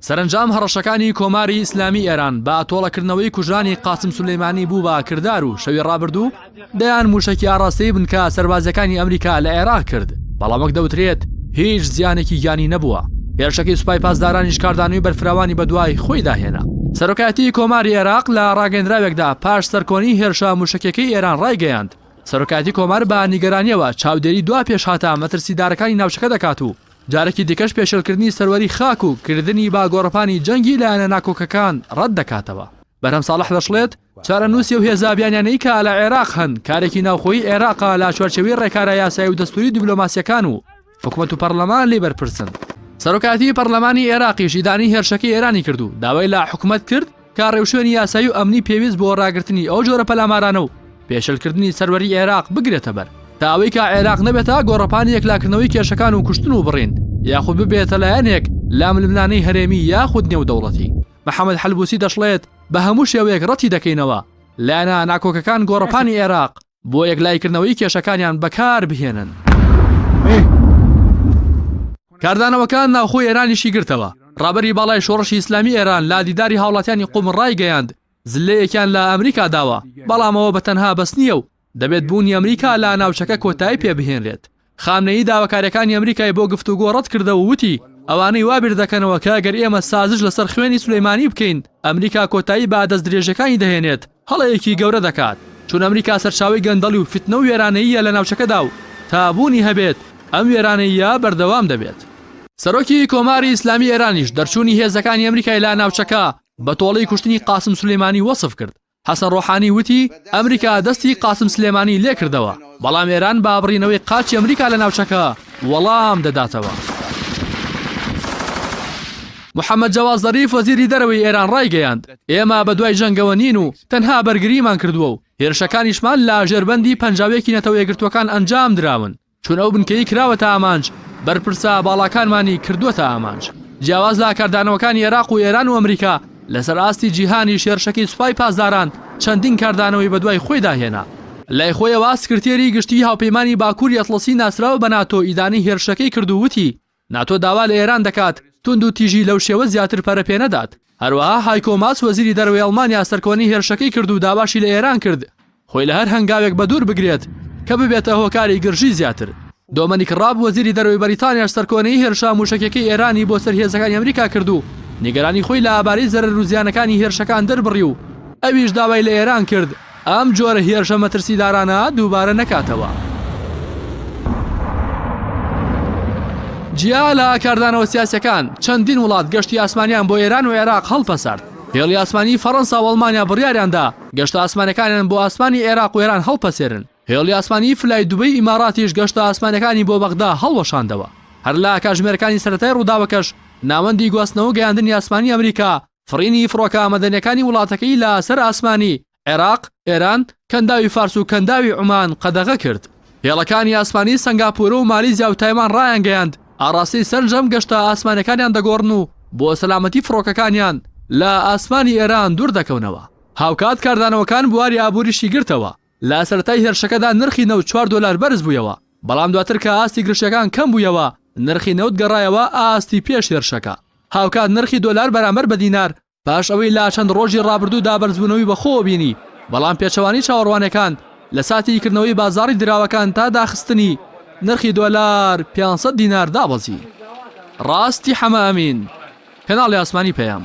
سەرنجام هەڕەشەکانی کۆماری ئیسلامی ئێران بە تۆڵەکردنەوەی کوژرانی قاسم سولەیمانی بوو بە کردار و شەوی ڕابردوو دەیان موشکی ئاڕاستەی بنکە سەربازەکانی ئەمریکا لە عێراق کرد بەڵام وەک دەوترێت هیچ زیانێکی گیانی نەبووە. هێرشەکەی سوپای پاسدارانیش کاردانەوەی بەرفراوانی بەدوای خۆی داهێنا. سەرۆکایەتی کۆماری عێراق لە ڕاگەیەندراوێکدا پاش سەرکۆنی هێرشە موشکەکەی ئێران ڕایگەیاند سەرۆکایەتی کۆمار بە نیگەرانیەوە چاودێری دوا پێشهاتە مەترسیدارەکانی ناوچەکە دەکات و جارێکی دیکەش پێشێلکردنی سەروەری خاک و کردنی با گۆڕەپانی جەنگی لایەنە ناکۆکەکان ڕەت دەکاتەوە. بەرهەم ساڵح دەشڵێت چارەنووسی و هێزابیانیانەی کە لە عێراق هەن کارێکی ناوخۆیی عێراقا لە چوارچێوەی ڕێکارە یاسایی و دەستوری دیبلۆماسیەکان و حکومەت و پەرلەمان لێ بەرپرسن. سەرۆکایەتی پەرلەمانی عێراقیش ئیدانی هێرشەکەی ئێرانی کرد و داوای لە حکومەت کرد کە ڕێوشوێنی یاسایی و ئەمنی پێویست بۆ ڕاگررتنی ئەو جۆرە پەلامارانە و پێشەلکردنی سەروەری عێراق بگرێتە بەر تا ئەوەی کە عێراق نەبێتە گۆڕەپانی یەکلاکردنەوەی کێشەکان و کوشتن و بڕین یاخود ببێتە لایەنێک لام لبنانەی هەرێمی یاخود نێودەوڵەتی. محەممەد حەلبوسی دەشڵێت بە هەموو شێوەیەک ڕەتی دەکەینەوە لایەنە ناکۆکەکان گۆڕەپانی عێراق بۆ یەکلایکردنەوەی کێشەکانیان بەکار بهێنن. کاردانەوەکان ناوخۆی ئێرانیشی گرتەوە. ڕابەری باڵای شۆڕشی ئیسلامی ئێران لا دیداری هاوڵاتیانی قوم ڕایگەیاند زلەیەکیان لە ئەمریکا داوە بەڵامەوە بە تەنها بەس نییە و دەبێت بوونی ئەمریکا لە ناوچەکە کۆتایی پێبهێنرێت. خامنەیی داواکاریەکانی ئەمریکای بۆ گفتوگۆ ڕەت کردەوە وتی ئەوانەی وابیر دەکەنەوە کە گەر ئێمە سازش لەسەر خوێنی سولەیمانی بکەین ئەمریکا کۆتایی با دەست درێژەکانی دەهێنێت هەڵەیەکی گەورە دەکات چون ئەمریکا سەرچاوی گەندەڵی و فتنە و وێرانەیە لە ناوچەکەدا و تابوونی هەبێت ئەم وێرانەیە بەردەوام دەبێت. سەرۆکی کۆماری ئیسلامی ئێرانیش دەرچوونی هێزەکانی ئەمریکای لا ناوچەکە بە تۆڵەی کوشتنی قاسم سولەیمانی وەسف کرد. حەسەن ڕۆحانی وتی ئەمریکا دەستی قاسم سلێمانی لێ کردەوە بەڵام ئێران با بڕینەوەی قاچی ئەمریکا لە ناوچەکە وەڵام دەداتەوە. محەممەد جەواز زەریف وەزیری دەرەوەی ئێران ڕایگەیاند ئێمە بە دوای جەنگەوە نین و تەنها بەرگریمان کردووە و هێرشەکانیشمان لە ژێربەندی پەنجاوێکی نەتەوە یەکگرتوەکان ئەنجام دراون چون ئەو بنکەی کراوەتە ئامانج بەرپرسا باڵاکانمانی کردووەتە ئامانج. جیاواز لە کاردانەوەکانی عێراق و ئێران و ئەمریکا لەسەر ئاستی جیهانی شێرشەکەی سوپای پاسداران چەندین کاردانەوەی بەدوای خۆی داهێنا. لای خۆیەوە سکرتێری گشتی هاوپەیمانی باکووری ئەتڵەسی ناسراوە بە ناتۆ ئیدانی هێرشەکەی کرد و وتی ناتۆ داوا لە ئێران دەکات تند و تیژی لەو شێوە زیاتر پەرەپێ نەدات. هەروەها هایکۆ ماس وەزیری دەرەوەی ئەڵمانیا سەرکۆنی هێرشەکەی کرد و داباشی لە ئێران کرد خۆی لە هەر هەنگاوێک بە دوور بگرێت کە ببێتە هۆکاری گرژی زیاتر. دۆمەنیک ڕاب وەزیری دەرەوەی بەریتانیا سەرکۆنەی هێرشا موشکەکەی ئێرانی بۆ سەر هێزەکانی ئەمریکا کرد و نیگەرانی خۆی لە ئابارەی زەرەر و زیانەکانی هێرشەکان دەربڕی و ئەویش داوای لە ئێران کرد ئەم جۆرە هێرشە مەترسیدارانە دووبارە نەکاتەوە. جیا لە کاردانەوە سیاسەکان چەندین وڵات گەشتی ئاسمانیان بۆ ئێران و عێراق هەڵپەسارد. هێڵی ئاسمانی فەڕەنسا و ئەڵمانیا بڕیاریاندا گەشتە ئاسمانەکانیان بۆ ئاسمانی عێراق و ئێران هەڵپەسێرن. هێڵی ئاسمانی فلای دوبەی ئیماراتیش گەشتە ئاسمانەکانی بۆ بەغدا هەڵوەشاندەوە. هەر لە کاتژمێرەکانی سەرەتای ڕووداوەکەش ناوەندی گواستنەوە گەیاندنی ئاسمانی ئەمریکا فڕینی فڕۆکە ئامادەنیەکانی وڵاتەکەی لە سەر ئاسمانی عێراق، ئێران، کەنداوی فارس و کەنداوی عومان قەدەغە کرد. هێڵەکانی ئاسمانی سنگاپۆرە و مالیزیا و تایوان ڕایانگەیاند ئاڕاستی سەرنجەم گەشتە ئاسمانەکانیان دەگۆڕن و بۆ سەلامەتی فڕۆکەکانیان لە ئاسمانی ئێران دوور دەکەونەوە. هاوکات کاردانەوەکان بواری ئابووریشی گرتەوە. لە سەرەتای هێرشەکەدا نرخی نەوت $4 بەرز بوویەوە بەڵام دواتر کە ئاستی گرشەکان کەم بوویەوە نرخی نەوت گەڕایەوە ئاستی پێش هێرشەکە. هاوکات نرخی $1 بەرامبەر بە دینار پاش ئەوەی لا چەند ڕۆژی ڕابردوودا بەرزبوونەوەی بەخۆ بینی بەڵام پێچەوانی چاوەڕوانەکان لە ساتی کردنەوەی بازاڕی دراوەکان تا داخستنی نرخی $500 دابەزی. ڕاستی حەمە ئەمین کەناڵی ئاسمانی پەیام.